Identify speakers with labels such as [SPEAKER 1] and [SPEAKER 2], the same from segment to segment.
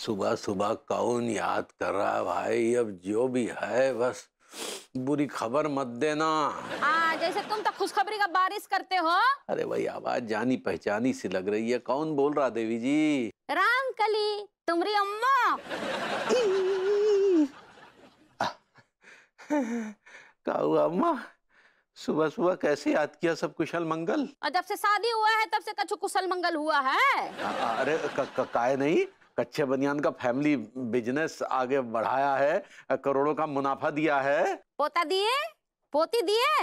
[SPEAKER 1] सुबह सुबह कौन याद कर रहा है भाई? अब जो भी है बस बुरी खबर मत देना।
[SPEAKER 2] हाँ, जैसे तुम तो खुशखबरी का बारिश करते हो।
[SPEAKER 1] अरे भाई आवाज जानी पहचानी सी लग रही है, कौन बोल रहा देवी जी?
[SPEAKER 2] रामकली, तुम्हारी अम्मा।
[SPEAKER 1] क्या हुआ अम्मा? सुबह सुबह कैसे याद किया? सब कुशल मंगल?
[SPEAKER 2] और जब से शादी हुआ है तब से कछु कुशल मंगल हुआ है।
[SPEAKER 1] अरे काहे नहीं, कच्चे बनियान का फैमिली बिजनेस आगे बढ़ाया है, करोड़ों का मुनाफा दिया है।
[SPEAKER 2] पोता दिए, पोती दिए।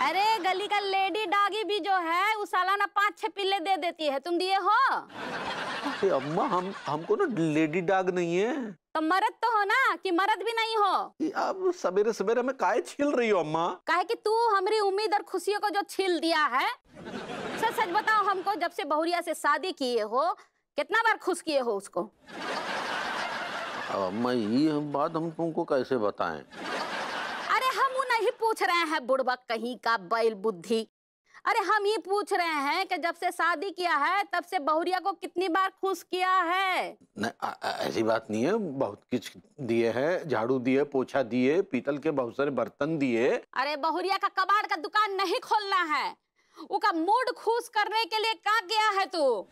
[SPEAKER 2] अरे गली का लेडी डॉगी भी जो है वो सालाना 5-6 पिल्ले दे देती है, तुम दिए हो?
[SPEAKER 1] अरे अम्मा हमको ना लेडी डॉग नहीं है।
[SPEAKER 2] तो मर्द तो हो ना, कि मर्द भी नहीं हो?
[SPEAKER 1] अब सवेरे सवेरे में काहे छील रही हो अम्मा?
[SPEAKER 2] काहे कि तू हमारी उम्मीद और खुशियों को जो छील दिया है। सच सच बताओ हमको, जब से बहुरिया से शादी किए हो कितना बार खुश किए हो उसको?
[SPEAKER 1] अम्मा ये बात हम तुमको कैसे बताएं?
[SPEAKER 2] अरे हम वो नहीं पूछ रहे हैं बुड़बक कहीं का बैल बुद्धि। अरे हम ये पूछ रहे हैं कि जब से शादी किया है तब से बहुरिया को कितनी बार खुश किया है?
[SPEAKER 1] नहीं ऐसी बात नहीं है, बहुत कुछ दिए हैं, झाड़ू दिए, पोछा दिए, पीतल के बहुत सारे बर्तन दिए।
[SPEAKER 2] अरे बहुरिया का कबाड़ का दुकान नहीं खोलना है, उसका मूड खुश करने के लिए कहाँ गया है तू?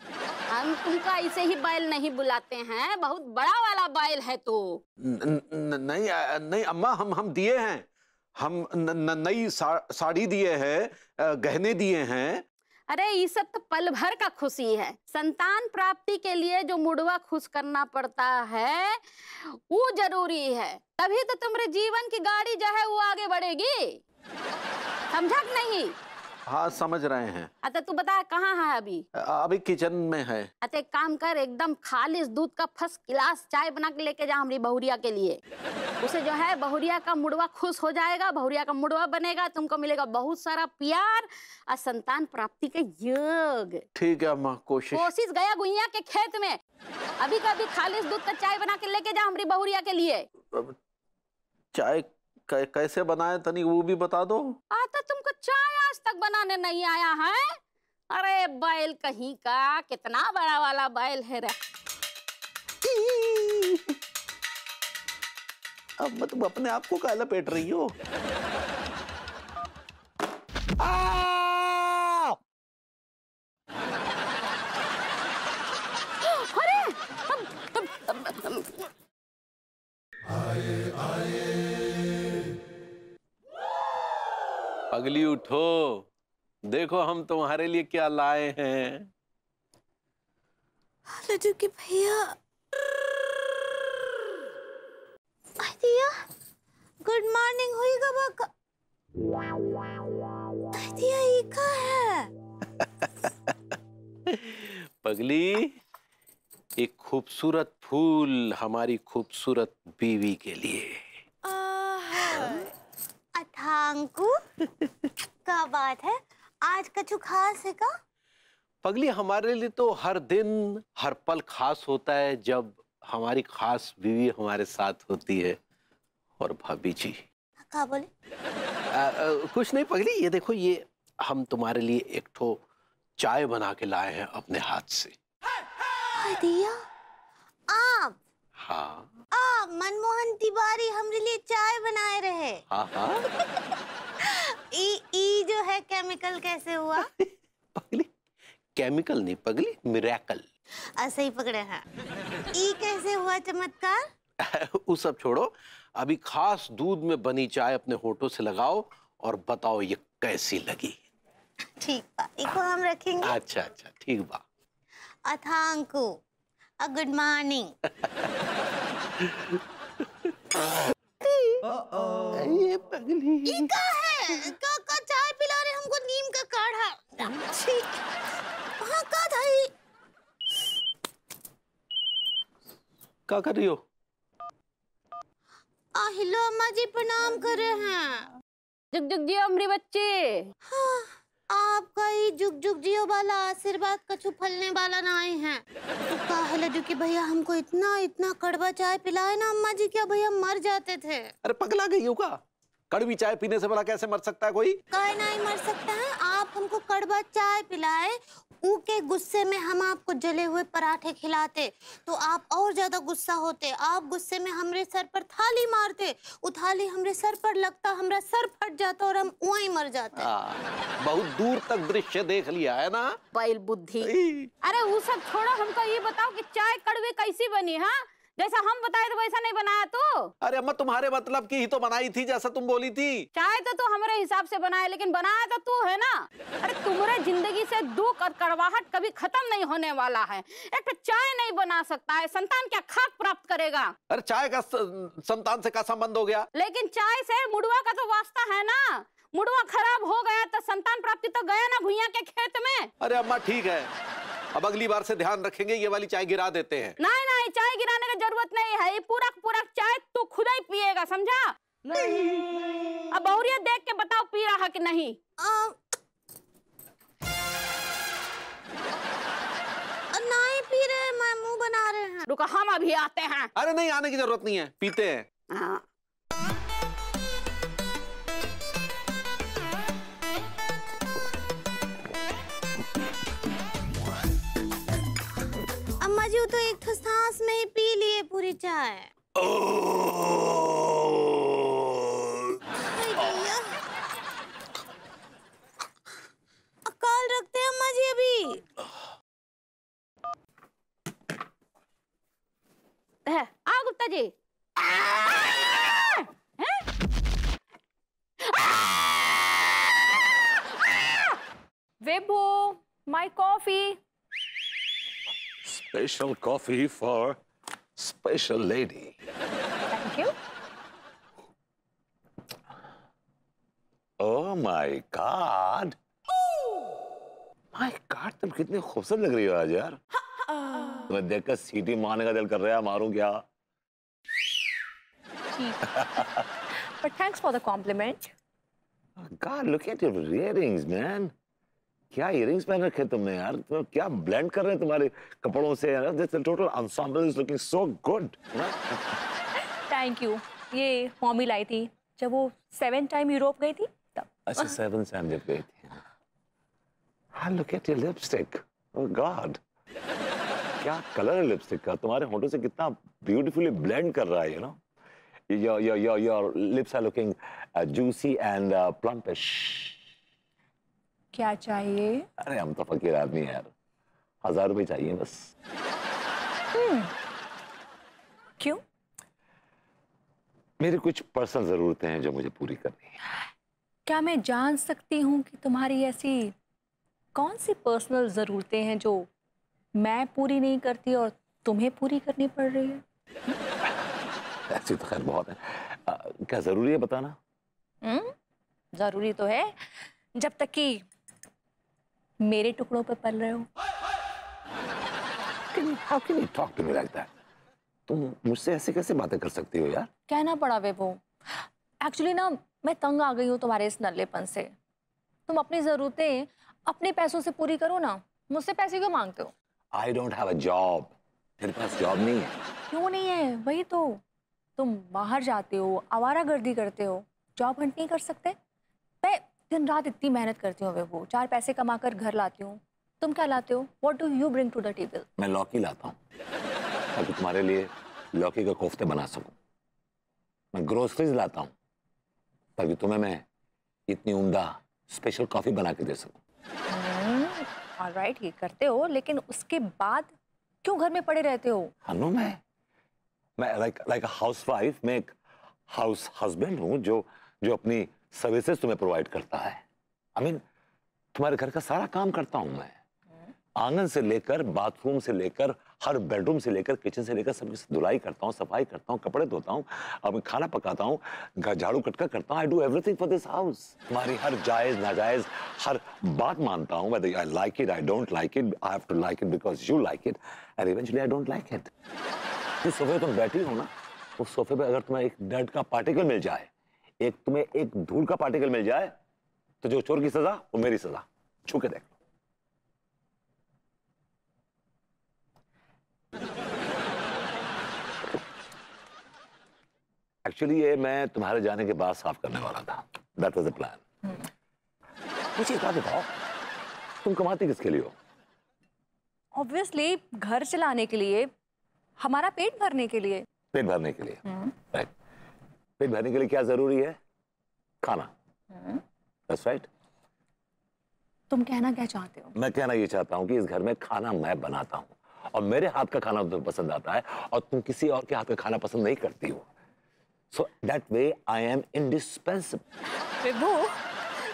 [SPEAKER 2] हम तुमका ऐसे ही बैल नहीं बुलाते हैं, बहुत बड़ा वाला बैल है तू।
[SPEAKER 1] नहीं नहीं अम्मा, हम दिए हैं, हम नई साड़ी दिए हैं, गहने दिए हैं।
[SPEAKER 2] अरे ये सब तो पल भर का खुशी है। संतान प्राप्ति के लिए जो मुड़वा खुश करना पड़ता है वो जरूरी है, तभी तो तुम्हारे जीवन की गाड़ी जो है वो आगे बढ़ेगी। समझा कि नहीं?
[SPEAKER 1] हाँ समझ रहे हैं।
[SPEAKER 2] अच्छा तू बता कहाँ है अभी?
[SPEAKER 1] अभी किचन में है।
[SPEAKER 2] अच्छा एक काम कर, एकदम खालिश दूध का फर्स्ट क्लास चाय बना के लेके जा हमारी बहुरिया के लिए। उसे जो है बहुरिया का मुड़वा खुश हो जाएगा, बहुरिया का मुड़वा बनेगा, तुमको मिलेगा बहुत सारा प्यार और संतान प्राप्ति का योग।
[SPEAKER 1] ठीक है अम्मा, कोशिश
[SPEAKER 2] गया गुइया के खेत में। अभी का अभी खालिश दूध का चाय बना के लेके जा हमारी बहुरिया के लिए।
[SPEAKER 1] चाय कैसे बनाए तनी वो भी बता दो।
[SPEAKER 2] आता तुमको चाय आज तक बनाने नहीं आया है? अरे बैल कहीं का, कितना बड़ा वाला बैल है रे।
[SPEAKER 1] अब तुम अपने आप को काहे लपेट रही हो? पगली उठो, देखो हम तुम्हारे लिए क्या लाए हैं।
[SPEAKER 3] लड्डू के भैया, दिया गुड मॉर्निंग हुई बाबा। दिया ये क्या है?
[SPEAKER 1] पगली, एक खूबसूरत फूल हमारी खूबसूरत बीवी के लिए।
[SPEAKER 3] अथांकु क्या बात है, आज कछु खास है का?
[SPEAKER 1] पगली हमारे लिए तो हर दिन हर पल खास होता है जब हमारी खास बीवी हमारे साथ होती है। और भाभी जी
[SPEAKER 3] क्या बोले?
[SPEAKER 1] कुछ नहीं पगली, ये देखो, ये हम तुम्हारे लिए एक ठो चाय बना के लाए हैं अपने हाथ से।
[SPEAKER 3] दिया आप?
[SPEAKER 1] हाँ
[SPEAKER 3] आप मनमोहन तिवारी हमरे लिए चाय बनाए रहे?
[SPEAKER 1] हाँ।
[SPEAKER 3] ई जो है केमिकल कैसे हुआ?
[SPEAKER 1] पगली केमिकल नहीं पगली, मिरेकल।
[SPEAKER 3] ऐसे ही पकड़े हैं। ई कैसे हुआ चमत्कार?
[SPEAKER 1] वो सब छोड़ो, अभी खास दूध में बनी चाय अपने होठों से लगाओ और बताओ ये कैसी लगी।
[SPEAKER 3] ठीक बा, इको हम रखेंगे।
[SPEAKER 1] अच्छा ठीक बा।
[SPEAKER 3] अथांकु गुड मॉर्निंग।
[SPEAKER 1] ये पगली
[SPEAKER 3] का है का चाय पिला रहे हमको, नीम का काढ़ा। हाँ का था ये?
[SPEAKER 1] क्या कर रही हो?
[SPEAKER 3] हेलो अम्मा जी, प्रणाम कर रहे हैं।
[SPEAKER 2] जुग जुग जियो अमरी बच्चे।
[SPEAKER 3] हाँ, आपका ही जुग जुग जियो वाला आशीर्वाद कछु फलने वाला नहीं है। तो का है लड्डू के भैया, हमको इतना कड़वा चाय पिलाए ना अम्मा जी, क्या भैया मर जाते थे।
[SPEAKER 1] अरे पगला गई हो का? कड़वी चाय पीने से भला कैसे मर सकता है कोई?
[SPEAKER 3] कहीं नहीं मर सकता है। आप हमको कड़वा चाय पिलाए, ऊके गुस्से में हम आपको जले हुए पराठे खिलाते तो आप और ज्यादा गुस्सा होते। आप गुस्से में हमरे सर पर थाली मारते, वो थाली हमरे सर पर लगता, हमरा सर फट जाता और हम वहीं मर जाते।
[SPEAKER 1] बहुत दूर तक दृश्य देख लिया है ना?
[SPEAKER 2] बैल बुद्धि। अरे वो सब छोड़ो, हमको ये बताओ कि चाय कड़वी कैसी बनी? हाँ, जैसा हम बताए तो वैसा नहीं बनाया तो?
[SPEAKER 1] अरे अम्मा, तुम्हारे मतलब की ही तो बनाई थी, जैसा तुम बोली थी।
[SPEAKER 2] चाय तो तू हमारे हिसाब से बनाया, लेकिन बनाया तो तू है ना। अरे तुम्हारे जिंदगी से दुख और कड़वाहट कभी खत्म नहीं होने वाला है। एक तो चाय नहीं बना सकता है, संतान क्या खाक प्राप्त करेगा?
[SPEAKER 1] अरे चाय का संतान से क्या संबंध हो गया?
[SPEAKER 2] लेकिन चाय से मुड़वा का तो वास्ता है ना। मुड़वा खराब हो गया तो संतान प्राप्ति तो गया ना भुइयां के खेत में।
[SPEAKER 1] अरे अम्मा ठीक है, अब अगली बार से ध्यान रखेंगे, ये वाली चाय गिरा देते हैं।
[SPEAKER 2] नहीं नहीं, चाय गिराने की जरूरत नहीं है। ये पूरा पूरा चाय तू खुद ही पिएगा, समझा? नहीं। अब और ये देख के बताओ पी रहा कि नहीं?
[SPEAKER 3] नहीं पी रहे, मैं मुंह बना रहे हैं।
[SPEAKER 2] रुको, हम अभी आते हैं।
[SPEAKER 1] अरे नहीं, आने की जरूरत नहीं है, पीते हैं।
[SPEAKER 2] हाँ।
[SPEAKER 3] अम्मा जी, वो तो एक सांस में ही पी लिए पूरी चाय। कॉल रखते हैं अम्मा जी अभी।
[SPEAKER 2] आओ Gupta ji.
[SPEAKER 4] Vibhu, my coffee.
[SPEAKER 5] Special coffee for special lady.
[SPEAKER 4] Thank you.
[SPEAKER 5] Oh my God. My God, तुम कितनी खूबसूरत लग रही हो आज यार। तुम्हें देखकर सीटी मारने का दिल कर रहा है, मारूं क्या?
[SPEAKER 4] But thanks for the compliment.
[SPEAKER 5] God, look at your earrings, man. क्या इयरिंग्स पहन रखे तुमने यार? तुम क्या ब्लेंड कर रहे हैं तुम्हारे कपड़ों से यार? This total ensemble is looking so good.
[SPEAKER 4] Thank you. ये मम्मी लाई थी जब वो 7 टाइम यूरोप गई थी तब।
[SPEAKER 5] अच्छा, 7 टाइम जब गई थी। हाँ, look at your lipstick. Oh God. क्या कलर है लिपस्टिक का? तुम्हारे होठों से कितना ब्यूटीफुली ब्लेंड कर रहा है, you know? Your lips are looking juicy and plumpish.
[SPEAKER 4] क्या चाहिए?
[SPEAKER 5] अरे हम तो फकीर आदमी यार, 1000 रुपए चाहिए बस।
[SPEAKER 4] क्यों?
[SPEAKER 5] मेरी कुछ पर्सनल जरूरतें हैं जो मुझे पूरी करनी है।
[SPEAKER 4] क्या मैं जान सकती हूँ कि तुम्हारी ऐसी कौन सी पर्सनल जरूरतें हैं जो मैं पूरी नहीं करती और तुम्हें पूरी करनी पड़ रही है?
[SPEAKER 5] ऐसी तो खैर बहुत है। क्या जरूरी है बताना?
[SPEAKER 4] जरूरी तो है, जब तक कि मेरे टुकड़ों पे पल रहे हो।
[SPEAKER 5] How can you talk to me like that? तुम मुझसे ऐसे कैसे बातें कर सकती हो यार?
[SPEAKER 4] कहना पड़ा विभू। एक्चुअली ना मैं तंग आ गई हूँ तुम्हारे इस नल्लेपन से। तुम अपनी जरूरतें अपने पैसों से पूरी करो ना, मुझसे पैसे क्यों मांगते हो?
[SPEAKER 5] I don't have a job. मेरे पास जॉब नहीं है।
[SPEAKER 4] क्यों नहीं है? वही तो, तुम बाहर जाते हो, आवारागर्दी करते हो, जॉब हंट नहीं कर सकते? मैं दिन रात इतनी मेहनत करती हूँ विभू, 4 पैसे कमाकर घर लाती हूँ। तुम क्या लाते हो? What do you bring to the table?
[SPEAKER 5] मैं लौकी लाता हूँ ताकि तुम्हारे लिए लौकी का कोफ्ते बना सकूं। मैं ग्रोसरीज लाता हूँ ताकि तुम्हें मैं इतनी उम्दा स्पेशल कॉफी बना के दे सकूं।
[SPEAKER 4] ऑलराइट, ये करते हो, लेकिन उसके बाद क्यों घर में पड़े रहते हो?
[SPEAKER 5] हनु, मैं लाइक अ हाउसवाइफ, मैं एक हाउस हस्बैंड हूँ जो अपनी सर्विसेज तुम्हें प्रोवाइड करता है। I mean, तुम्हारे घर का सारा काम करता हूँ मैं। आंगन से लेकर, बाथरूम से लेकर, हर बेडरूम से लेकर, किचन से लेकर सबकी धुलाई करता हूँ, सफाई करता हूँ, कपड़े धोता हूँ, अब खाना पकाता हूँ, झाड़ू कटका करता हूँ। I do everything for this house. तुम्हारी हर जायज नाजायज हर बात मानता हूँ। whether I like it, I don't like it, I have to like it because you like it, and eventually I don't like it. जिस सोफे पे तुम बैठी हो ना, उस सोफे पे अगर तुम्हें एक डर्ट का पार्टिकल मिल जाए, तुम्हें एक धूल का पार्टिकल मिल जाए, तो जो चोर की सजा वो मेरी सजा। छू के देख लो। एक्चुअली ये मैं तुम्हारे जाने के बाद साफ करने वाला था। That was the plan. मुझे एक बात बताओ, तुम कमाती किसके लिए हो?
[SPEAKER 4] ऑब्वियसली घर चलाने के लिए, हमारा पेट भरने के लिए।
[SPEAKER 5] पेट भरने के लिए, राइट। पेट भरने के लिए क्या जरूरी है? खाना। That's right.
[SPEAKER 4] तुम कहना क्या चाहते हो?
[SPEAKER 5] मैं कहना ये चाहता हूँ कि इस घर में खाना मैं बनाता हूँ और मेरे हाथ का खाना तुम्हें पसंद आता है और तुम किसी और के हाथ का खाना पसंद नहीं करती हो। So that way I am indispensable.
[SPEAKER 4] Vibhu,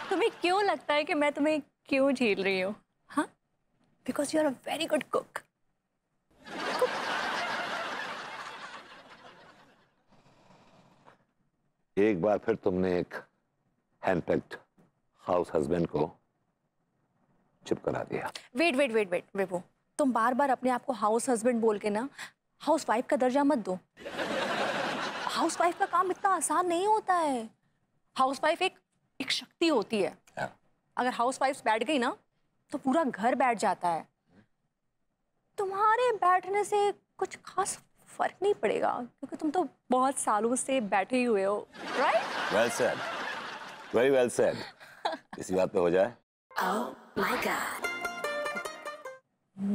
[SPEAKER 4] तुम्हें क्यों लगता है कि मैं तुम्हें क्यों झेल रही हूँ? हाँ, because you are a very good cook.
[SPEAKER 5] एक बार फिर तुमने एक हैंडपिक्ड हाउस हस्बैंड को चुप करा दिया।
[SPEAKER 4] वेट वेट वेट वेट विभू, तुम बार बार अपने आप को हाउस हस्बैंड बोल के ना हाउस वाइफ का दर्जा मत दो। हाउस वाइफ का काम इतना आसान नहीं होता है। हाउस वाइफ एक शक्ति होती है। अगर हाउस वाइफ बैठ गई ना तो पूरा घर बैठ जाता है। तुम्हारे बैठने से कुछ खास फर्क नहीं पड़ेगा क्योंकि तुम तो बहुत सालों से बैठे ही हुए हो, right?
[SPEAKER 5] Well said, very well said. इसी बात पे हो जाए।
[SPEAKER 4] Oh my God.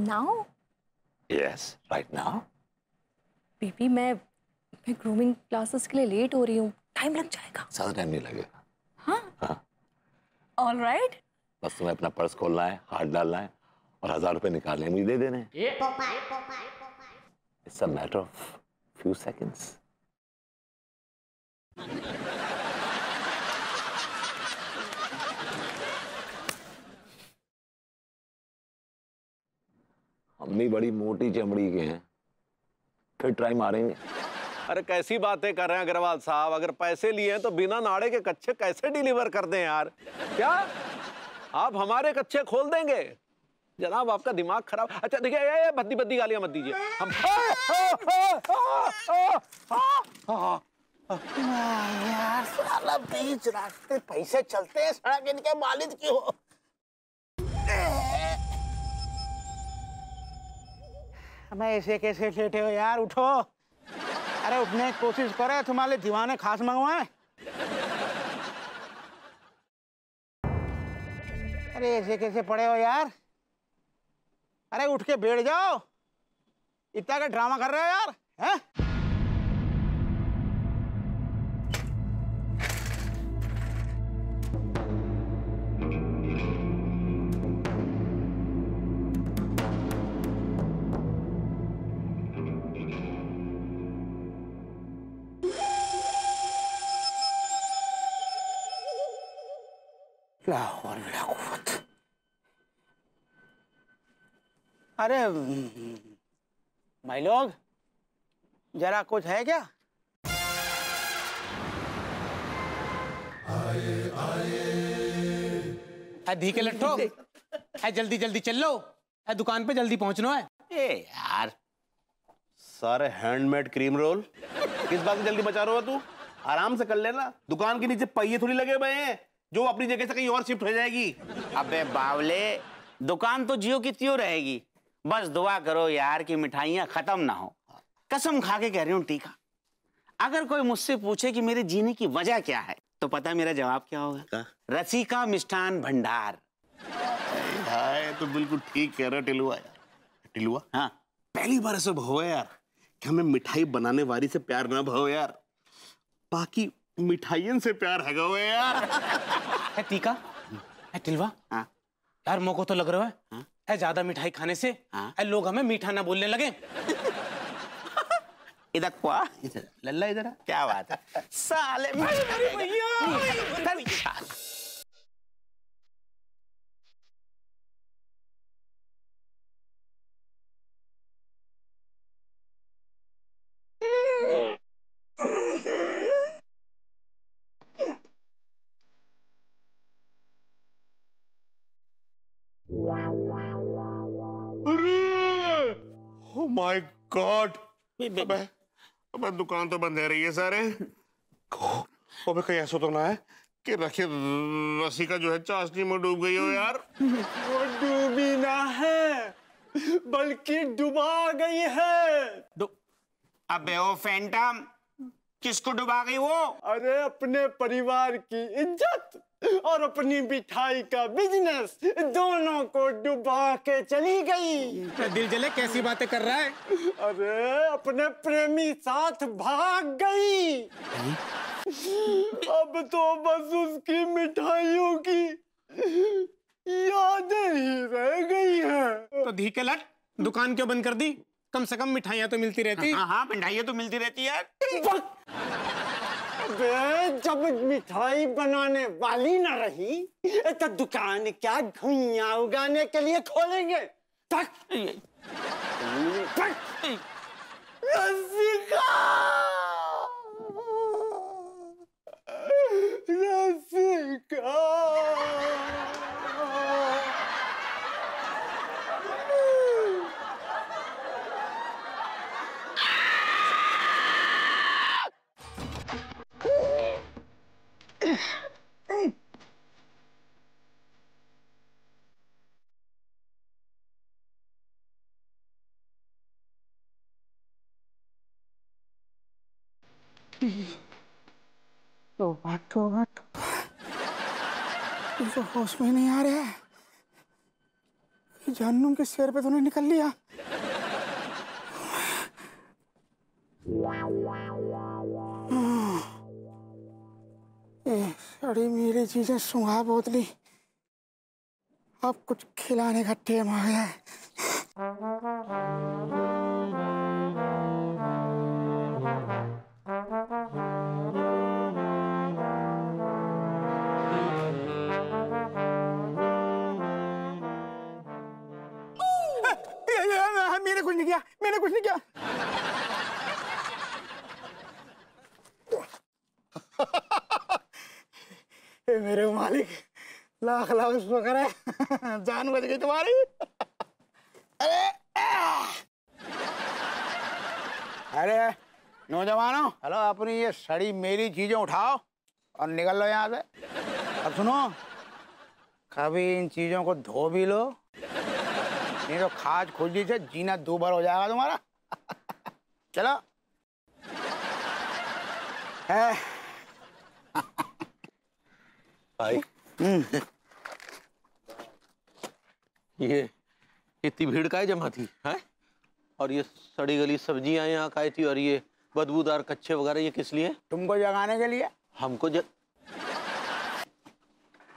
[SPEAKER 4] Now?
[SPEAKER 5] Yes, right now.
[SPEAKER 4] Baby, मैं ग्रूमिंग क्लासेस के लिए लेट हो रही हूँ, टाइम लग जाएगा।
[SPEAKER 5] ज्यादा टाइम नहीं लगेगा।
[SPEAKER 4] हाँ? All right.
[SPEAKER 5] बस तुम्हें अपना पर्स खोलना है, हाथ डालना है और 1000 रुपए निकालने मुझे दे देने। It's a matter of few seconds. अम्मी बड़ी मोटी चमड़ी के हैं, फिर ट्राई मारेंगे।
[SPEAKER 1] अरे कैसी बातें कर रहे हैं अग्रवाल साहब, अगर पैसे लिए हैं तो बिना नाड़े के कच्चे कैसे डिलीवर कर दें यार? क्या आप हमारे कच्चे खोल देंगे? जनाब आपका दिमाग खराब। अच्छा देखिए, ये भद्दी भद्दी गालियां मत दीजिए। हम
[SPEAKER 6] यार साला बीच रास्ते पैसे चलते हैं, सड़क इनके मालिक की हो। मैं ऐसे कैसे लेटे हो यार, उठो। अरे उठने की कोशिश करे, तुम्हारे दीवाने खास मंगवाए। अरे ऐसे कैसे पड़े हो यार? अरे उठ के बैठ जाओ, इतना का ड्रामा कर रहे हो यार, हैं? अरे भाई लोग, जरा कुछ है क्या? धी के लट्ठो, जल्दी जल्दी चल लो, दुकान पे जल्दी पहुंचना है।
[SPEAKER 1] ए यार, सारे हैंडमेड क्रीम रोल, किस बात की जल्दी बचा रहा हो तू? आराम से कर लेना, दुकान के नीचे पहिए थोड़ी लगे हुए हैं जो अपनी जगह से कहीं और शिफ्ट हो जाएगी।
[SPEAKER 6] अबे बावले, दुकान तो जियो की त्यों रहेगी। बस दुआ करो यार कि मिठाइयाँ खत्म ना हो। कसम खा के कह रही हूँ टीका, अगर कोई मुझसे पूछे कि मेरे जीने की वजह क्या है तो पता है मेरा जवाब क्या होगा? रसिका मिष्ठान भंडार।
[SPEAKER 7] हाय, तो बिल्कुल ठीक कह रहा टिलुआ यार। टिलुआ,
[SPEAKER 6] हाँ,
[SPEAKER 7] पहली बार ऐसा भाव है यार कि हमें मिठाई बनाने वाली से प्यार ना भाव यार, बाकी मिठाइयन से प्यार है गो यार।
[SPEAKER 8] टीका, टिलवा,
[SPEAKER 6] हाँ,
[SPEAKER 8] यार मोको तो लग रहा है,
[SPEAKER 6] हाँ?
[SPEAKER 8] ज्यादा मिठाई खाने से
[SPEAKER 6] हाँ?
[SPEAKER 8] लोग हमें मीठा ना बोलने लगे।
[SPEAKER 6] इधर क्या? इधर लल्ला, इधर क्या बात है साले।
[SPEAKER 7] ओह माय गॉड, अबे दुकान तो बंद है रही है सारे। अबे कहीं ऐसा तो ना है कि रसिका जो है चाशनी में डूब गई हो यार?
[SPEAKER 9] वो डूबी ना है बल्कि डुबा गई है।
[SPEAKER 6] अबे ओ फैंटम, किसको डुबा गई वो?
[SPEAKER 9] अरे अपने परिवार की इज्जत और अपनी मिठाई का बिजनेस दोनों को डुबा के चली गई।
[SPEAKER 8] दिल जले कैसी बातें कर रहा है?
[SPEAKER 9] अरे अपने प्रेमी साथ भाग गई। अब तो बस उसकी मिठाइयों की यादें ही रह गई हैं।
[SPEAKER 8] तो धी के लट दुकान क्यों बंद कर दी? कम से कम मिठाइयाँ तो मिलती रहती।
[SPEAKER 6] हाँ, मिठाइयाँ तो मिलती रहती है।
[SPEAKER 9] जब मिठाई बनाने वाली न रही तो दुकान क्या घुइयां उगाने के लिए खोलेंगे? रसिका! रसिका!
[SPEAKER 10] तो होश में नहीं आ रहा है। जहन्नुम के सिर पे तूने निकल लिया। सारी मेरी चीजें सुंघा बोतली। अब कुछ खिलाने का टाइम आ गया है। मैंने कुछ नहीं किया, मैंने कुछ नहीं किया। मेरे मालिक लाख लाख शुक्र है, जान बच गई तुम्हारी। अरे नौजवानों, हेलो, अपनी ये सड़ी मेरी चीजें उठाओ और निकल लो यहाँ से। अब सुनो, कभी इन चीजों को धो भी लो, नहीं तो खाज खुजली से जीना दूभर हो जाएगा तुम्हारा। चलो।
[SPEAKER 1] भाई ये इतनी भीड़ काहे जमा थी है? और ये सड़ी गली सब्जियां यहाँ खाई थी और ये बदबूदार कच्चे वगैरह ये किस लिए?
[SPEAKER 10] तुमको जगाने के लिए।
[SPEAKER 1] हमको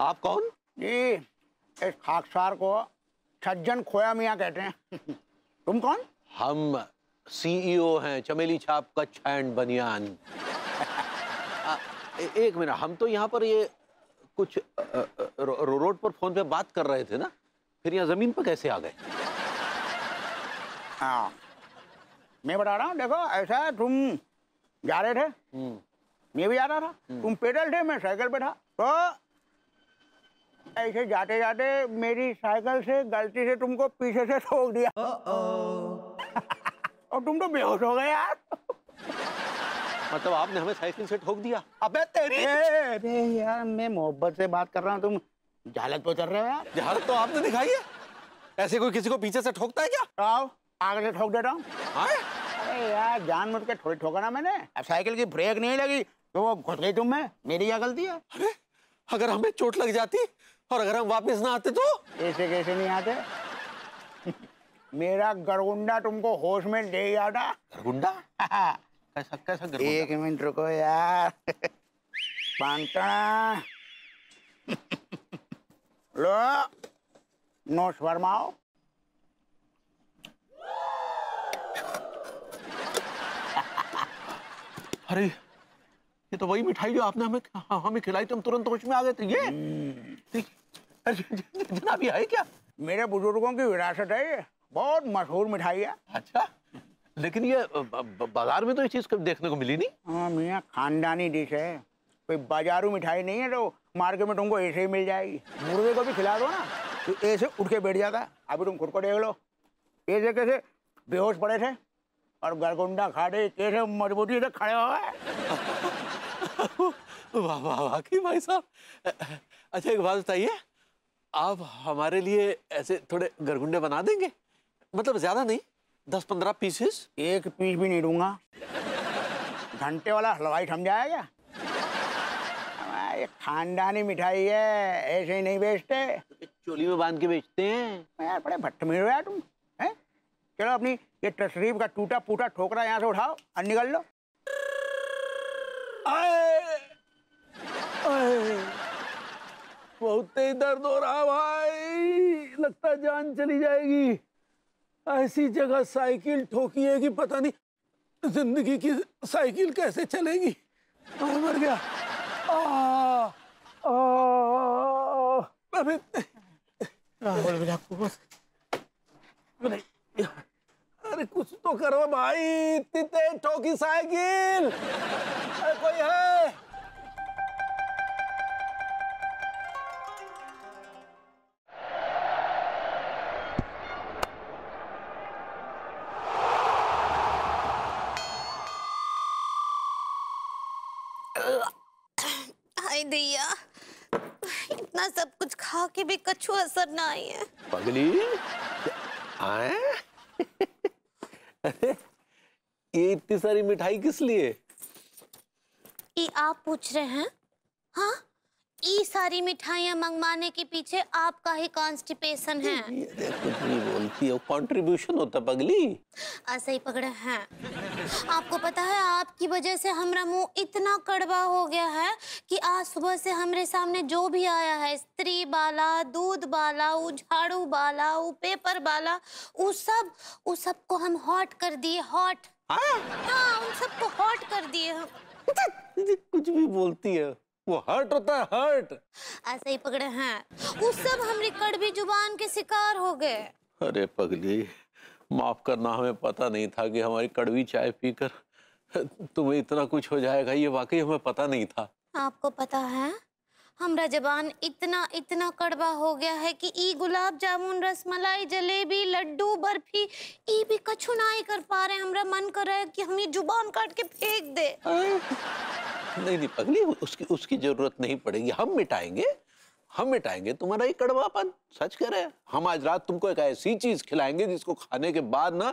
[SPEAKER 1] आप कौन?
[SPEAKER 10] जी, इस खाकसार को सज्जन खोया मियाँ कहते हैं। तुम कौन?
[SPEAKER 1] हम सीईओ हैं चमेली छाप कच्छ एंड बनियान। एक मिनट, हम तो यहाँ पर ये कुछ रोड पर फोन पे बात कर रहे थे ना, फिर यहाँ जमीन पर कैसे आ गए?
[SPEAKER 10] हाँ, मैं बता रहा हूँ, देखो ऐसा है, तुम जा रहे थे, मैं भी जा रहा था, तुम पैदल थे, मैं साइकिल पे था, तो ऐसे जाते जाते मेरी साइकिल से गलती से तुमको पीछे से ठोक दिया। और तुम तो बेहोश हो गए यार।
[SPEAKER 1] मतलब आपने हमें साइकिल से ठोक दिया?
[SPEAKER 10] अबे तेरी! अरे यार, मैं मोहब्बत से बात कर रहा हूँ, तुम जहालत पे चल रहे हो यार।
[SPEAKER 1] जहालत तो आपने दिखाई है। ऐसे कोई किसी को पीछे से ठोकता है क्या?
[SPEAKER 10] आओ, आगे से ठोक देता हूँ। अरे यार, जानबूझ के थोड़ी ठोका ना मैंने। अब साइकिल की ब्रेक नहीं लगी तो वो घुस गई तुम में, मेरी क्या गलती है?
[SPEAKER 1] अरे अगर हमें चोट लग जाती और अगर हम वापस ना आते तो?
[SPEAKER 10] ऐसे कैसे नहीं आते? मेरा गरगुंडा तुमको होश में ले ही आता।
[SPEAKER 1] गरगुंडा? कैसा कैसा गरगुंडा?
[SPEAKER 10] एक मिनट रुको यार। पांटना लो, नोट फरमाओ।
[SPEAKER 1] अरे ये तो वही मिठाई जो आपने हमें खिलाई थी, हम तुरंत होश में आ गए थे। ये जनाब, ये है क्या?
[SPEAKER 10] मेरे बुजुर्गों की विरासत है ये, बहुत मशहूर मिठाई है।
[SPEAKER 1] अच्छा, लेकिन ये बाजार में तो ये चीज कभी देखने को मिली नहीं।
[SPEAKER 10] हाँ मियाँ, खानदानी डिश है, कोई बाजारू मिठाई नहीं है तो मार्केट में तुमको ऐसे ही मिल जाएगी। मुर्गे को भी खिला दो ना तो ऐसे उठ के बैठ जाता है। अभी तुम खुद को देख लो, ऐसे कैसे बेहोश पड़े थे और गरगुंडा खाड़े कैसे मजबूती से खड़े हो गए।
[SPEAKER 1] वाह वाह वाह की भाई साहब। अच्छा एक बात बताइए, आप हमारे लिए ऐसे थोड़े गरगुंडे बना देंगे? मतलब ज्यादा नहीं, 10-15 पीसेस।
[SPEAKER 10] एक पीस भी नहीं दूंगा। घंटे वाला हलवाई समझाया क्या? ये खानदानी मिठाई है, ऐसे ही नहीं बेचते,
[SPEAKER 1] चोली में बांध के बेचते हैं।
[SPEAKER 10] यार बड़े बदतमीज हो यार तुम, हैं? चलो अपनी ये तशरीफ का टूटा फूटा ठोकरा यहाँ से उठाओ और निकल लो।
[SPEAKER 1] बहुत तेज दर्द हो रहा भाई, लगता है जान चली जाएगी। ऐसी जगह साइकिल ठोकी है कि पता नहीं जिंदगी की साइकिल कैसे चलेगी। मर गया। अरे कुछ तो करो भाई, इतनी तेज ठोकी साइकिल। अरे कोई है?
[SPEAKER 3] हाय दैया, इतना सब कुछ खा के भी कछु असर ना आई है।
[SPEAKER 1] पगली आए? अरे ये इतनी सारी मिठाई किस लिए?
[SPEAKER 3] ये आप पूछ रहे हैं? हाँ, ये सारी मिठाइयाँ मंगवाने के पीछे आपका ही कॉन्स्टिपेशन है।
[SPEAKER 1] कुछ नहीं बोलती हो, कंट्रीब्यूशन होता पगली।
[SPEAKER 3] ऐसे ही पकड़े हैं। आपको पता है आपकी वजह से हमारा मुंह इतना कड़वा हो गया है कि आज सुबह से हमारे सामने जो भी आया है, स्त्री वाला, दूध वाला, वो झाड़ू वाला, वो पेपर वाला, वो सबको हम हॉट कर दिए। हॉट? हाँ, उन सबको हॉट कर दिए हम।
[SPEAKER 1] कुछ भी बोलती है, वो हर्ट होता है, हर्ट।
[SPEAKER 3] ऐसे ही पकड़े हैं। वो सब हमारी कड़वी जुबान के शिकार हो गए।
[SPEAKER 1] अरे पगली माफ करना, हमें पता नहीं था कि हमारी कड़वी चाय पीकर तुम्हें इतना कुछ हो जाएगा, ये वाकई हमें पता नहीं था।
[SPEAKER 3] आपको पता है हमारा जबान इतना कड़वा हो गया है कि ई गुलाब जामुन, रसमलाई, जलेबी, लड्डू, बर्फी ई भी कछु ना ही कर पा रहे। हमारा मन कर रहा है कि हम ये जुबान काट के फेंक दे।
[SPEAKER 1] नहीं पगली, उसकी जरूरत नहीं पड़ेगी। हम मिटाएंगे तुम्हारा ये कड़वापन। सच कह रहे हैं, हम आज रात तुमको एक ऐसी चीज खिलाएंगे जिसको खाने के बाद ना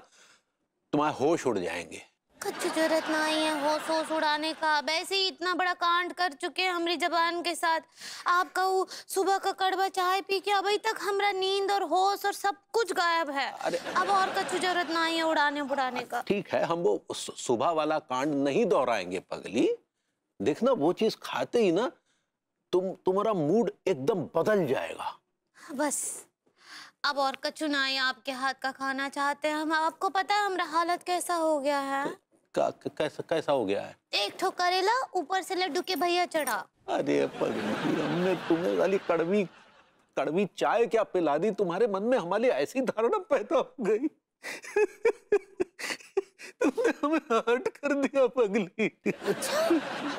[SPEAKER 1] तुम्हारे होश उड़ जाएंगे।
[SPEAKER 3] कुछ जरूरत नहीं है होश उड़ाने का। वैसे ही इतना बड़ा कांड कर चुके हैं हमारी जबान के साथ। आपका वो सुबह का कड़वा चाय पी के अभी तक हमारा नींद और होश और सब कुछ गायब है। अब और कुछ जरूरत नहीं है उड़ाने बुड़ाने का।
[SPEAKER 1] ठीक है, हम वो सुबह वाला कांड नहीं दोहराएंगे पगली। देखना, वो चीज खाते ही ना तुम्हारा मूड एकदम बदल जाएगा।
[SPEAKER 3] बस अब और कछु ना ही आपके हाथ का खाना चाहते हैं हम। आपको पता है हमारा हालत कैसा हो गया है?
[SPEAKER 1] कैसा हो गया है?
[SPEAKER 3] एक ठो करेला ऊपर से लड्डू के भैया चढ़ा।
[SPEAKER 1] अरे पगली, हमने तुम्हें वाली कड़वी चाय क्या पिला दी? तुम्हारे मन में हमारी ऐसी धारणा पैदा हो गई। तुमने हमें हर्ट कर दिया पगली।
[SPEAKER 3] अच्छा,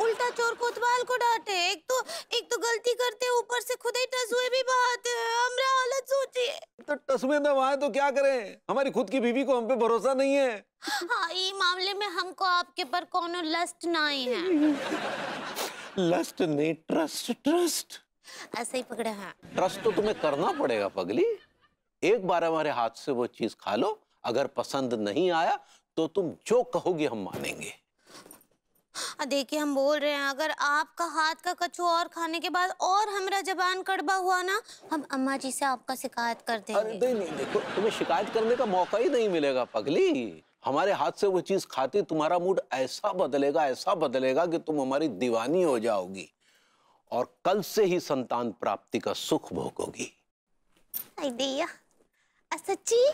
[SPEAKER 3] उल्टा चोर कोतवाल को डांटे। एक तो गलती करते ऊपर से खुद ही टसुए भी बहाते हैं। हमारी हालत सोचिए।
[SPEAKER 1] तो टसुए न बहाए तो क्या करें? हमारी खुद की बीवी को हम पे भरोसा नहीं है।
[SPEAKER 3] हाँ, ये मामले में हमको आपके पर कोनो लस्ट नहीं है।
[SPEAKER 1] लस्ट नहीं, ट्रस्ट।
[SPEAKER 3] ऐसे ही पकड़े हैं।
[SPEAKER 1] ट्रस्ट तो तुम्हें करना पड़ेगा पगली। एक बार हमारे हाथ से वो चीज खा लो, अगर पसंद नहीं आया तो तुम जो कहोगी हम मानेंगे।
[SPEAKER 3] देखिए, हम बोल रहे हैं अगर आपका हाथ का कछु और खाने के बाद और हमारा जबान कड़वा हुआ ना, हम अम्मा जी से आपका शिकायत कर देंगे।
[SPEAKER 1] अरे नहीं, देखो तुम्हें शिकायत करने का मौका ही नहीं मिलेगा पगली। हमारे हाथ से वो चीज खाते तुम्हारा मूड ऐसा बदलेगा कि तुम हमारी दीवानी हो जाओगी और कल से ही संतान प्राप्ति का सुख भोगोगी।
[SPEAKER 3] आई दैया, सच्ची?